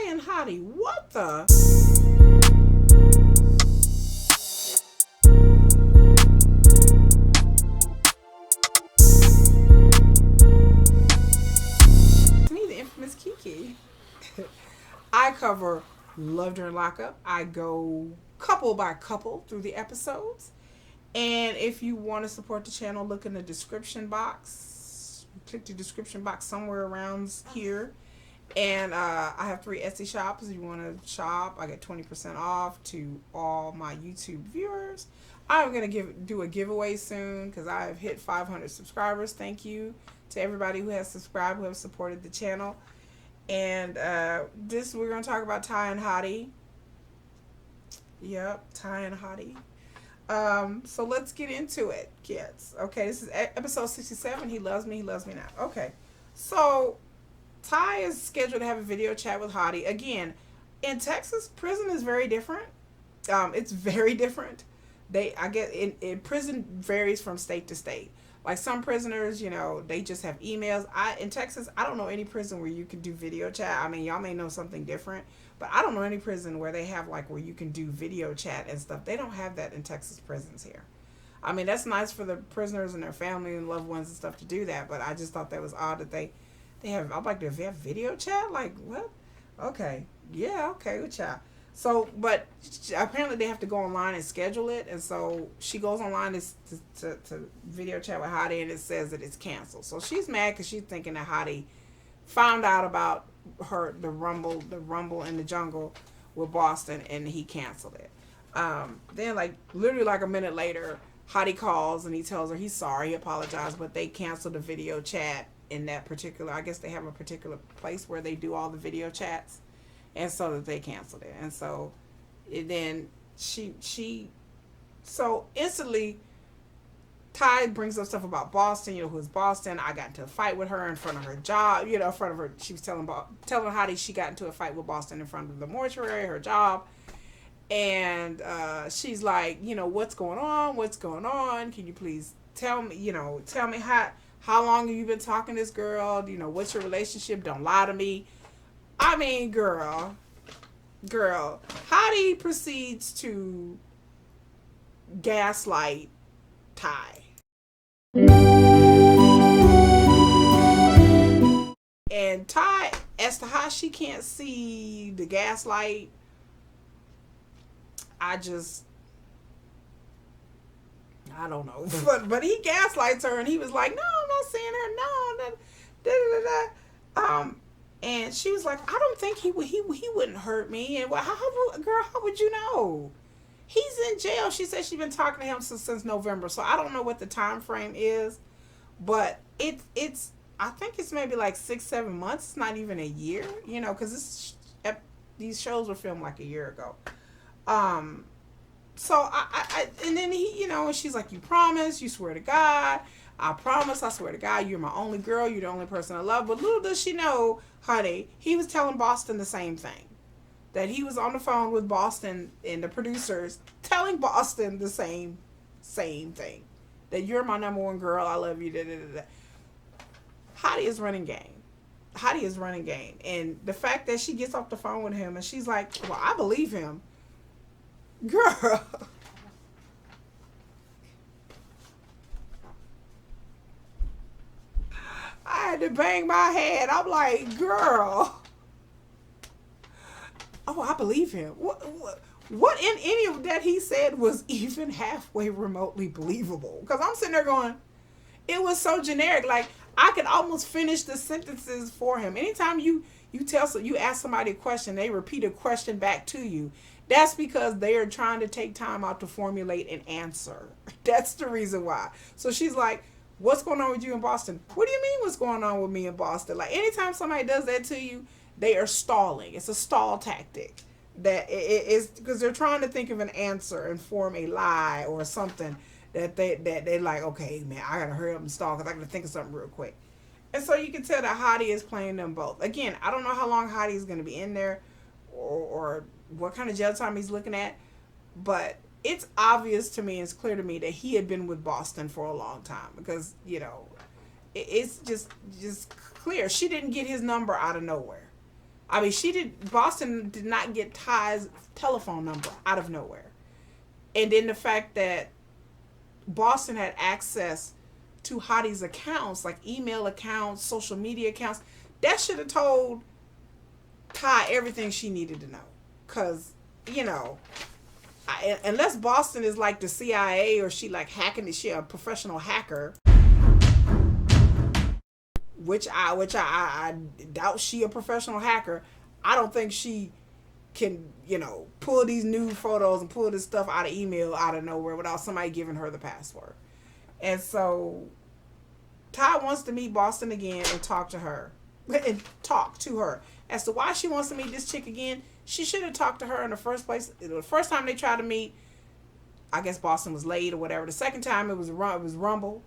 and Hottie. What the? Me, the infamous Kiki. I cover Love During Lockup. I go couple by couple through the episodes. And if you want to support the channel, look in the description box. Click the description box somewhere around here. And I have 3 Etsy shops. If you want to shop, I get 20% off to all my YouTube viewers. I'm going to do a giveaway soon because I have hit 500 subscribers. Thank you to everybody who has subscribed, who have supported the channel. And we're going to talk about Tai and Hottie. Yep, Tai and Hottie. So let's get into it, kids. Okay, this is episode 67. He loves me, he loves me not. Okay, so Tai is scheduled to have a video chat with Hottie. Again, in Texas, prison is very different. It's very different. I get in prison varies from state to state. Like some prisoners, they just have emails. In Texas, I don't know any prison where you can do video chat. I mean, y'all may know something different, but I don't know any prison where they have where you can do video chat and stuff. They don't have that in Texas prisons here. I mean, that's nice for the prisoners and their family and loved ones and stuff to do that, but I just thought that was odd that they have. I'm like, they have video chat? Like what? Okay, yeah, okay, good chat. So, but apparently they have to go online and schedule it, and so she goes online to video chat with Hottie, and it says that it's canceled. So she's mad because she's thinking that Hottie found out about the rumble in the jungle with Boston, and he canceled it. Then literally a minute later, Hottie calls and he tells her he's sorry, he apologized, but they canceled the video chat in that particular. I guess they have a particular place where they do all the video chats. And so that they canceled it. And so then so instantly Tai brings up stuff about Boston, who's Boston. I got into a fight with her in front of her job, in front of her. She was telling Hottie she got into a fight with Boston in front of the mortuary, her job. And she's like, what's going on? What's going on? Can you please tell me, how long have you been talking to this girl? What's your relationship? Don't lie to me. I mean, girl, Hottie proceeds to gaslight Tai. And Tai, as to how she can't see the gaslight, I don't know. But he gaslights her, and he was like, no, I'm not seeing her, no, da, da, da, da. And she was like, I don't think he wouldn't hurt me. And how would you know? He's in jail. She said she's been talking to him since November. So I don't know what the time frame is, but it's I think it's maybe 6-7 months. It's not even a year, because these shows were filmed a year ago. So I and then he, and she's like, you promise, you swear to God. I promise, I swear to God, you're my only girl. You're the only person I love. But little does she know, Hottie, he was telling Boston the same thing. That he was on the phone with Boston and the producers telling Boston the same thing. That you're my number one girl. I love you. Da, da, da, da. Hottie is running game. And the fact that she gets off the phone with him and she's like, well, I believe him. Girl. I had to bang my head. I'm like, girl. Oh, I believe him. What in any of that he said was even halfway remotely believable? Because I'm sitting there going, it was so generic. I could almost finish the sentences for him. Anytime you ask somebody a question, they repeat a question back to you. That's because they are trying to take time out to formulate an answer. That's the reason why. So she's like, what's going on with you in Boston? What do you mean what's going on with me in Boston? Anytime somebody does that to you, they are stalling. It's a stall tactic. That it is because they're trying to think of an answer and form a lie or something that they like, okay, man, I gotta hurry up and stall because I gotta think of something real quick. And so you can tell that Hottie is playing them both. Again, I don't know how long Hottie is going to be in there or what kind of jail time he's looking at, but it's obvious to me, it's clear to me that he had been with Boston for a long time because, it's just clear. She didn't get his number out of nowhere. I mean, Boston did not get Ty's telephone number out of nowhere. And then the fact that Boston had access to Hottie's accounts, like email accounts, social media accounts, that should have told Ty everything she needed to know. Because, you know, unless Boston is like the CIA or she like hacking, she a professional hacker, which I doubt she a professional hacker. I don't think she can, you know, pull these new photos and pull this stuff out of email out of nowhere without somebody giving her the password. And so Ty wants to meet Boston again and talk to her. And talk to her. As to why she wants to meet this chick again, she should have talked to her in the first place. The first time they tried to meet, I guess Boston was late or whatever. The second time it was Rumble.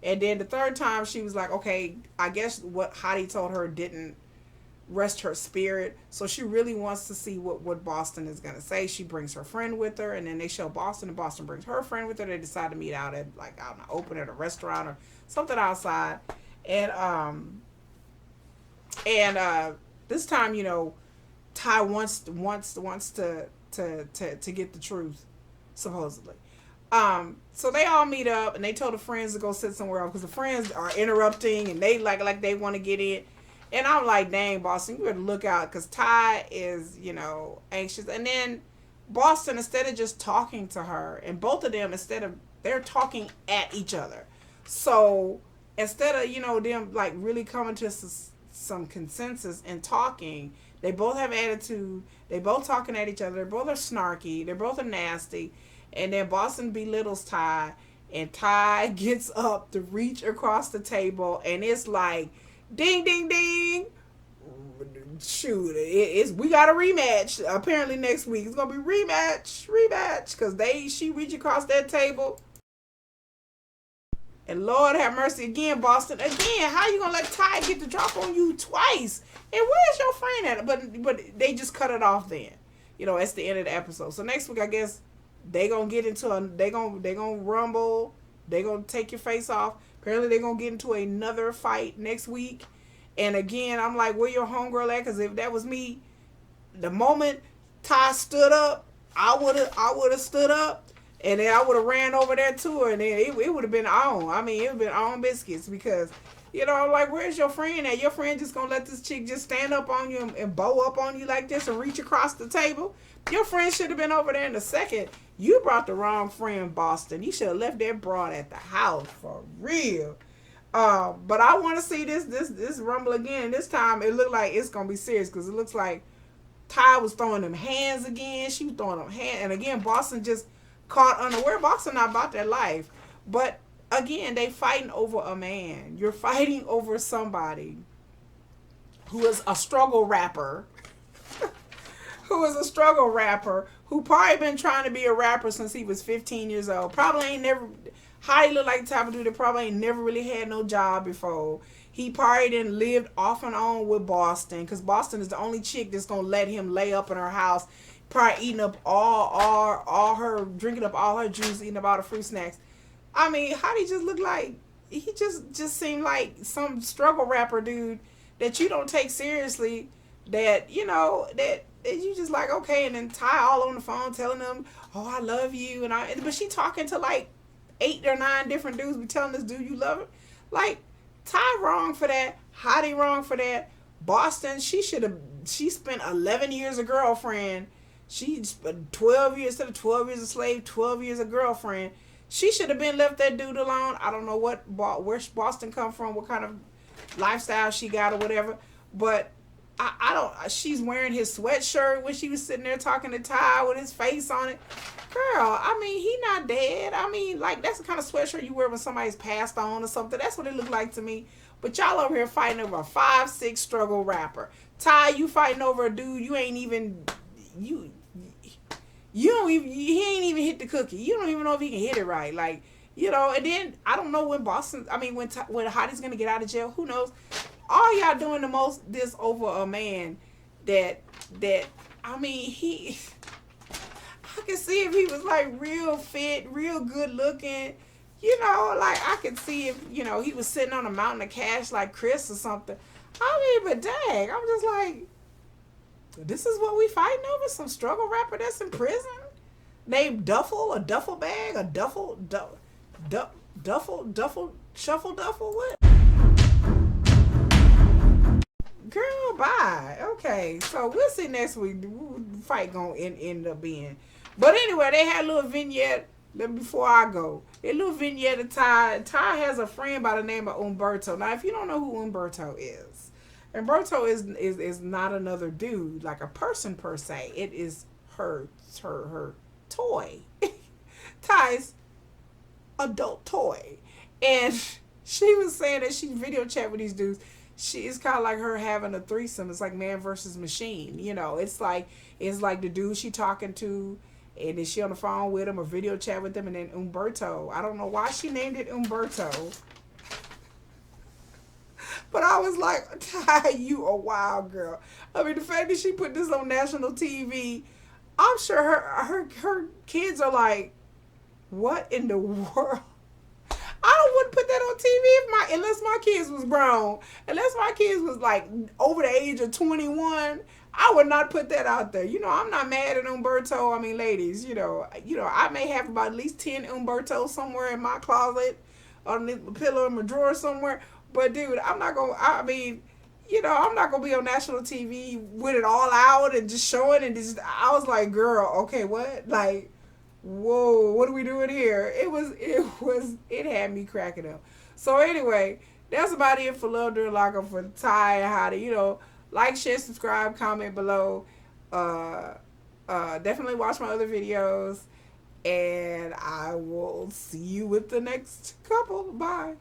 And then the third time she was like, okay, I guess what Hottie told her didn't rest her spirit. So she really wants to see what Boston is going to say. She brings her friend with her, and then they show Boston, and Boston brings her friend with her. They decide to meet out at, like, out in the open at a restaurant or something outside. And this time, you know, Ty wants to get the truth, supposedly. So they all meet up, and they told the friends to go sit somewhere else because the friends are interrupting, and they like they want to get in. And I'm like, dang, Boston, you better look out, because Ty is, you know, anxious. And then Boston, instead of just talking to her, and both of them, they're talking at each other. So instead of, you know, them like really coming to some consensus and talking, they both have attitude. They both talking at each other. They both are snarky. They both are nasty. And then Boston belittles Ty, and Ty gets up to reach across the table, and it's like, ding, ding, ding. Shoot, we got a rematch. Apparently next week it's gonna be rematch, because she reach across that table. And Lord have mercy again, Boston. Again, how you gonna let Ty get the drop on you twice? And where's your friend at? But they just cut it off then. You know, it's the end of the episode. So next week, I guess they gonna get into they gonna rumble. They gonna take your face off. Apparently they gonna get into another fight next week. And again, I'm like, where your homegirl at? Because if that was me, the moment Ty stood up, I would have stood up. And then I would have ran over there to her, and then it would have been on. I mean, it would have been on biscuits, because, you know, I'm like, where's your friend at? Your friend just going to let this chick just stand up on you and bow up on you like this and reach across the table? Your friend should have been over there in a second. You brought the wrong friend, Boston. You should have left that broad at the house, for real. But I want to see this rumble again. This time, it looked like it's going to be serious, because it looks like Ty was throwing them hands again. She was throwing them hands. And again, Boston just caught unaware. Boston not about their life. But again, they fighting over a man. You're fighting over somebody who is a struggle rapper. Who probably been trying to be a rapper since he was 15 years old. Probably ain't never, Hottie look like the type of dude that probably ain't never really had no job before. He probably didn't lived off and on with Boston, because Boston is the only chick that's gonna let him lay up in her house, probably eating up all her, drinking up all her juice, eating up all the fruit snacks. I mean, Hottie just looked like, he just seemed like some struggle rapper dude that you don't take seriously, that, you know, that you just like, okay. And then Ty all on the phone telling them, oh, I love you. But she talking to like 8 or 9 different dudes, be telling this dude you love him. Like, Ty wrong for that. Hottie wrong for that. Boston, she spent 11 years a girlfriend. She spent 12 years, instead of 12 years a slave, 12 years a girlfriend. She should have been left that dude alone. I don't know where Boston come from, what kind of lifestyle she got or whatever. But I don't, she's wearing his sweatshirt when she was sitting there talking to Ty with his face on it. Girl, I mean, he not dead. I mean, like, that's the kind of sweatshirt you wear when somebody's passed on or something. That's what it looked like to me. But y'all over here fighting over a 5'6" struggle rapper. Ty, you fighting over a dude you ain't even, he ain't even hit the cookie. You don't even know if he can hit it right. Like, you know, and then I don't know when when Hottie's going to get out of jail. Who knows? All y'all doing the most this over a man that I mean, I can see if he was like real fit, real good looking, you know, like I could see if, you know, he was sitting on a mountain of cash like Chris or something. I mean, but dang, I'm just like, This is what we fighting over? Some struggle rapper that's in prison? Named Duffel, a duffel bag, a duffel, shuffle duffel, what? Girl, bye. Okay, so we'll see next week. The fight gonna end up being. But anyway, they had a little vignette. Before I go, a little vignette of Ty. Ty has a friend by the name of Umberto. Now, if you don't know who Umberto is, Umberto is not another dude, like a person per se. It is her toy. Ty's adult toy. And she was saying that she video chat with these dudes. She is kind of like her having a threesome. It's like man versus machine. You know, it's like the dude she talking to, and then she on the phone with him or video chat with them, and then Umberto. I don't know why she named it Umberto, but I was like, Ty, you a wild girl. I mean, the fact that she put this on national TV, I'm sure her kids are like, what in the world? I wouldn't put that on TV unless my kids was grown. Unless my kids was like over the age of 21, I would not put that out there. You know, I'm not mad at Umberto. I mean, ladies, I may have about at least 10 Umbertos somewhere in my closet, on the pillow in my drawer somewhere. But dude, I'm not gonna. I mean, I'm not gonna be on national TV with it all out and just showing and just. I was like, girl, okay, what? Like, whoa, what are we doing here? It had me cracking up. So anyway, that's about it for Love During Lockup for Tai and Hottie. Like, share, subscribe, comment below. Definitely watch my other videos, and I will see you with the next couple. Bye.